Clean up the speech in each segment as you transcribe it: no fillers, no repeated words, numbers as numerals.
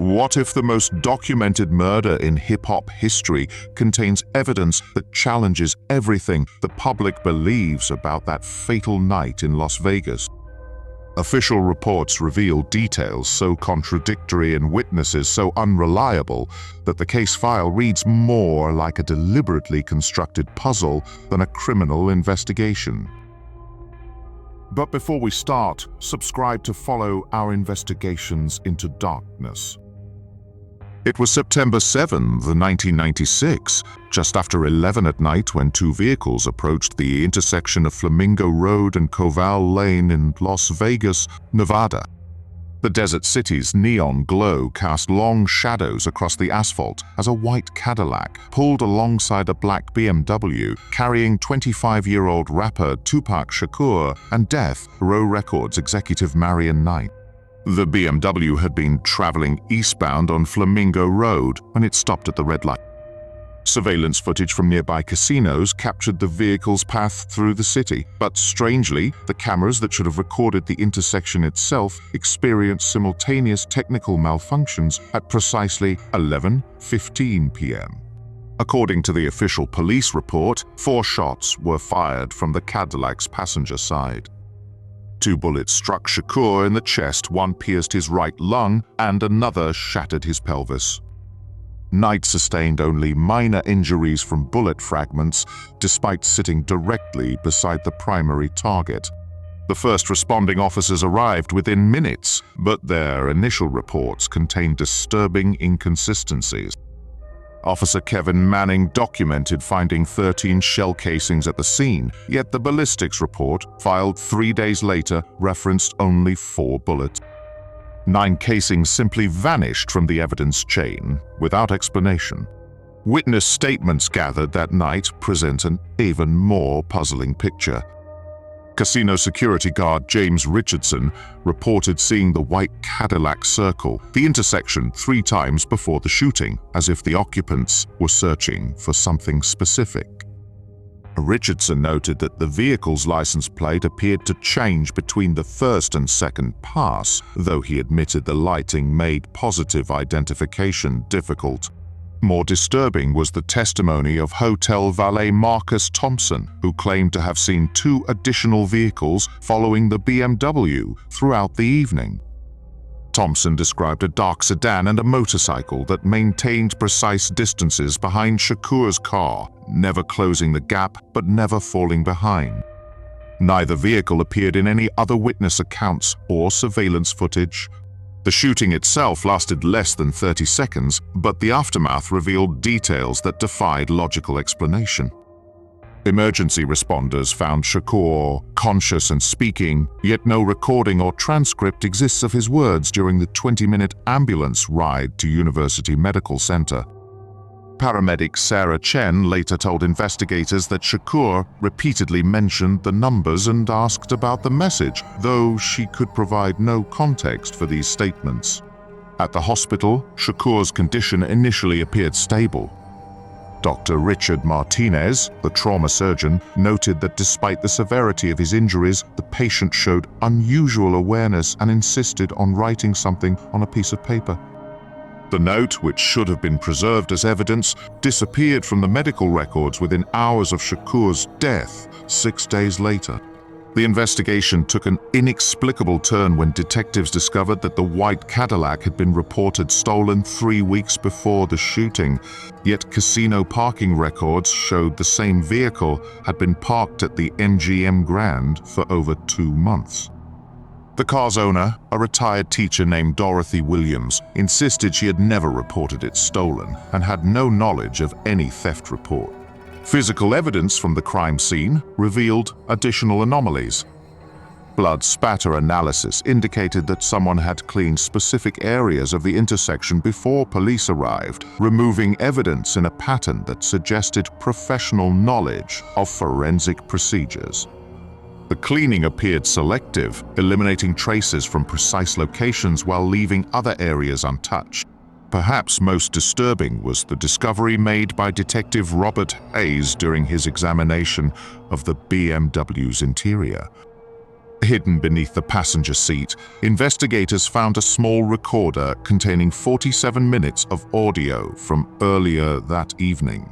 What if the most documented murder in hip-hop history contains evidence that challenges everything the public believes about that fatal night in Las Vegas? Official reports reveal details so contradictory and witnesses so unreliable that the case file reads more like a deliberately constructed puzzle than a criminal investigation. But before we start, subscribe to follow our investigations into darkness. It was September 7th, 1996, just after 11 at night when two vehicles approached the intersection of Flamingo Road and Koval Lane in Las Vegas, Nevada. The desert city's neon glow cast long shadows across the asphalt as a white Cadillac pulled alongside a black BMW carrying 25-year-old rapper Tupac Shakur and Death Row Records executive Marion Knight. The BMW had been traveling eastbound on Flamingo Road when it stopped at the red light. Surveillance footage from nearby casinos captured the vehicle's path through the city, but strangely, the cameras that should have recorded the intersection itself experienced simultaneous technical malfunctions at precisely 11:15 p.m. According to the official police report, 4 shots were fired from the Cadillac's passenger side. 2 bullets struck Shakur in the chest, one pierced his right lung, and another shattered his pelvis. Knight sustained only minor injuries from bullet fragments, despite sitting directly beside the primary target. The first responding officers arrived within minutes, but their initial reports contained disturbing inconsistencies. Officer Kevin Manning documented finding 13 shell casings at the scene, yet the ballistics report, filed 3 days later, referenced only 4 bullets. 9 casings simply vanished from the evidence chain, without explanation. Witness statements gathered that night present an even more puzzling picture. Casino security guard James Richardson reported seeing the white Cadillac circle the intersection 3 times before the shooting, as if the occupants were searching for something specific. Richardson noted that the vehicle's license plate appeared to change between the first and second pass, though he admitted the lighting made positive identification difficult. More disturbing was the testimony of hotel valet Marcus Thompson, who claimed to have seen 2 additional vehicles following the BMW throughout the evening. Thompson described a dark sedan and a motorcycle that maintained precise distances behind Shakur's car, never closing the gap but never falling behind. Neither vehicle appeared in any other witness accounts or surveillance footage. The shooting itself lasted less than 30 seconds, but the aftermath revealed details that defied logical explanation. Emergency responders found Shakur conscious and speaking, yet no recording or transcript exists of his words during the 20-minute ambulance ride to University Medical Center. Paramedic Sarah Chen later told investigators that Shakur repeatedly mentioned the numbers and asked about the message, though she could provide no context for these statements. At the hospital, Shakur's condition initially appeared stable. Dr. Richard Martinez, the trauma surgeon, noted that despite the severity of his injuries, the patient showed unusual awareness and insisted on writing something on a piece of paper. The note, which should have been preserved as evidence, disappeared from the medical records within hours of Shakur's death 6 days later. The investigation took an inexplicable turn when detectives discovered that the white Cadillac had been reported stolen 3 weeks before the shooting, yet casino parking records showed the same vehicle had been parked at the MGM Grand for over 2 months. The car's owner, a retired teacher named Dorothy Williams, insisted she had never reported it stolen and had no knowledge of any theft report. Physical evidence from the crime scene revealed additional anomalies. Blood spatter analysis indicated that someone had cleaned specific areas of the intersection before police arrived, removing evidence in a pattern that suggested professional knowledge of forensic procedures. The cleaning appeared selective, eliminating traces from precise locations while leaving other areas untouched. Perhaps most disturbing was the discovery made by Detective Robert Hayes during his examination of the BMW's interior. Hidden beneath the passenger seat, investigators found a small recorder containing 47 minutes of audio from earlier that evening.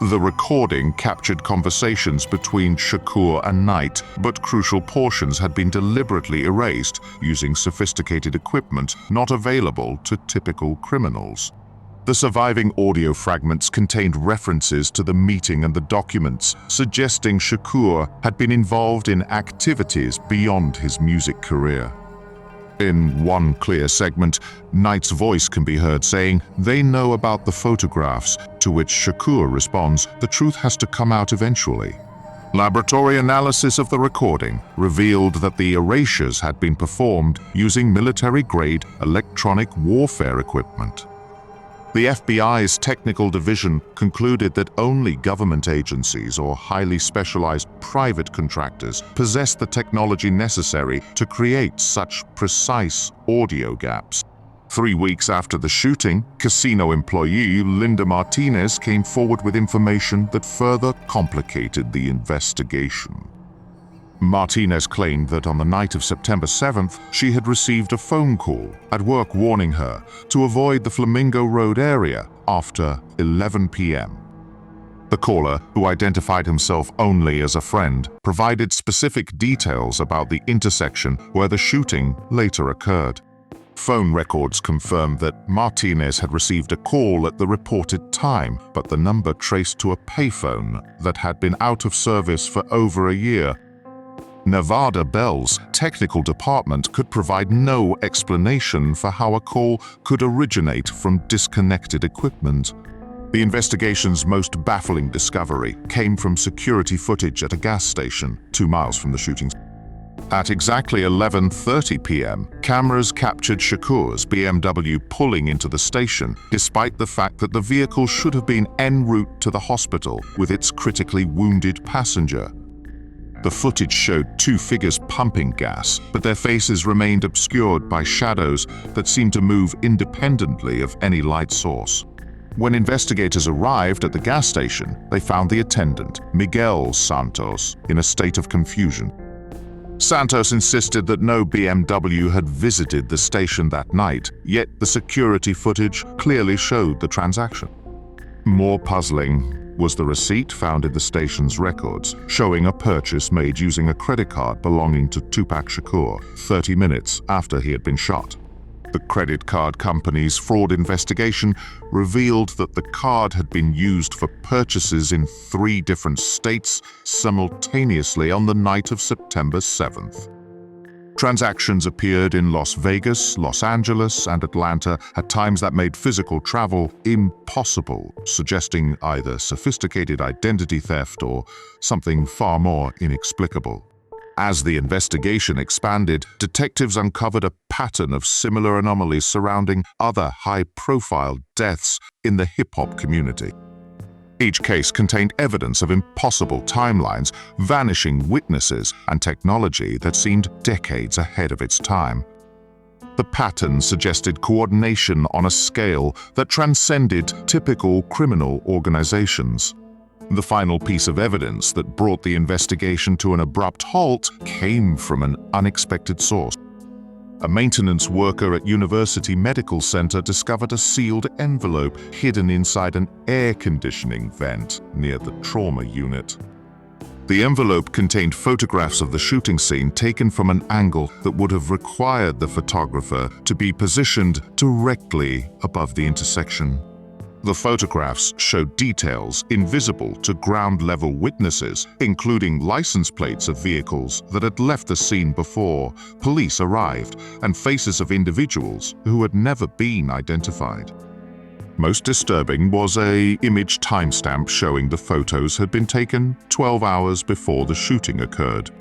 The recording captured conversations between Shakur and Knight, but crucial portions had been deliberately erased using sophisticated equipment not available to typical criminals. The surviving audio fragments contained references to the meeting and the documents, suggesting Shakur had been involved in activities beyond his music career. In one clear segment, Knight's voice can be heard saying, "They know about the photographs," to which Shakur responds, "The truth has to come out eventually." Laboratory analysis of the recording revealed that the erasures had been performed using military-grade electronic warfare equipment. The FBI's technical division concluded that only government agencies or highly specialized private contractors possess the technology necessary to create such precise audio gaps. 3 weeks after the shooting, casino employee Linda Martinez came forward with information that further complicated the investigation. Martinez claimed that on the night of September 7th, she had received a phone call at work warning her to avoid the Flamingo Road area after 11 p.m. The caller, who identified himself only as a friend, provided specific details about the intersection where the shooting later occurred. Phone records confirmed that Martinez had received a call at the reported time, but the number traced to a payphone that had been out of service for over a year. Nevada Bell's technical department could provide no explanation for how a call could originate from disconnected equipment. The investigation's most baffling discovery came from security footage at a gas station 2 miles from the shooting. At exactly 11:30 p.m., cameras captured Shakur's BMW pulling into the station, despite the fact that the vehicle should have been en route to the hospital with its critically wounded passenger. The footage showed 2 figures pumping gas, but their faces remained obscured by shadows that seemed to move independently of any light source. When investigators arrived at the gas station, they found the attendant, Miguel Santos, in a state of confusion. Santos insisted that no BMW had visited the station that night, yet the security footage clearly showed the transaction. More puzzling was the receipt found in the station's records, showing a purchase made using a credit card belonging to Tupac Shakur 30 minutes after he had been shot. The credit card company's fraud investigation revealed that the card had been used for purchases in 3 different states simultaneously on the night of September 7th. Transactions appeared in Las Vegas, Los Angeles, and Atlanta at times that made physical travel impossible, suggesting either sophisticated identity theft or something far more inexplicable. As the investigation expanded, detectives uncovered a pattern of similar anomalies surrounding other high-profile deaths in the hip-hop community. Each case contained evidence of impossible timelines, vanishing witnesses, and technology that seemed decades ahead of its time. The pattern suggested coordination on a scale that transcended typical criminal organizations. The final piece of evidence that brought the investigation to an abrupt halt came from an unexpected source. A maintenance worker at University Medical Center discovered a sealed envelope hidden inside an air conditioning vent near the trauma unit. The envelope contained photographs of the shooting scene taken from an angle that would have required the photographer to be positioned directly above the intersection. The photographs showed details invisible to ground-level witnesses, including license plates of vehicles that had left the scene before police arrived, and faces of individuals who had never been identified. Most disturbing was an image timestamp showing the photos had been taken 12 hours before the shooting occurred.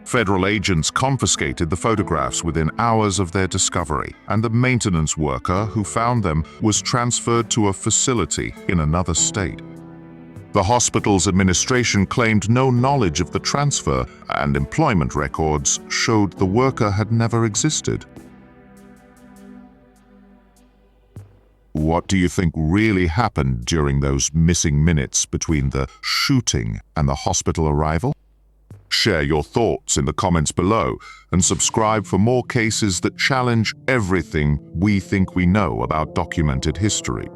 Federal agents confiscated the photographs within hours of their discovery, and the maintenance worker who found them was transferred to a facility in another state. The hospital's administration claimed no knowledge of the transfer, and employment records showed the worker had never existed. What do you think really happened during those missing minutes between the shooting and the hospital arrival? share your thoughts in the comments below and subscribe for more cases that challenge everything we think we know about documented history.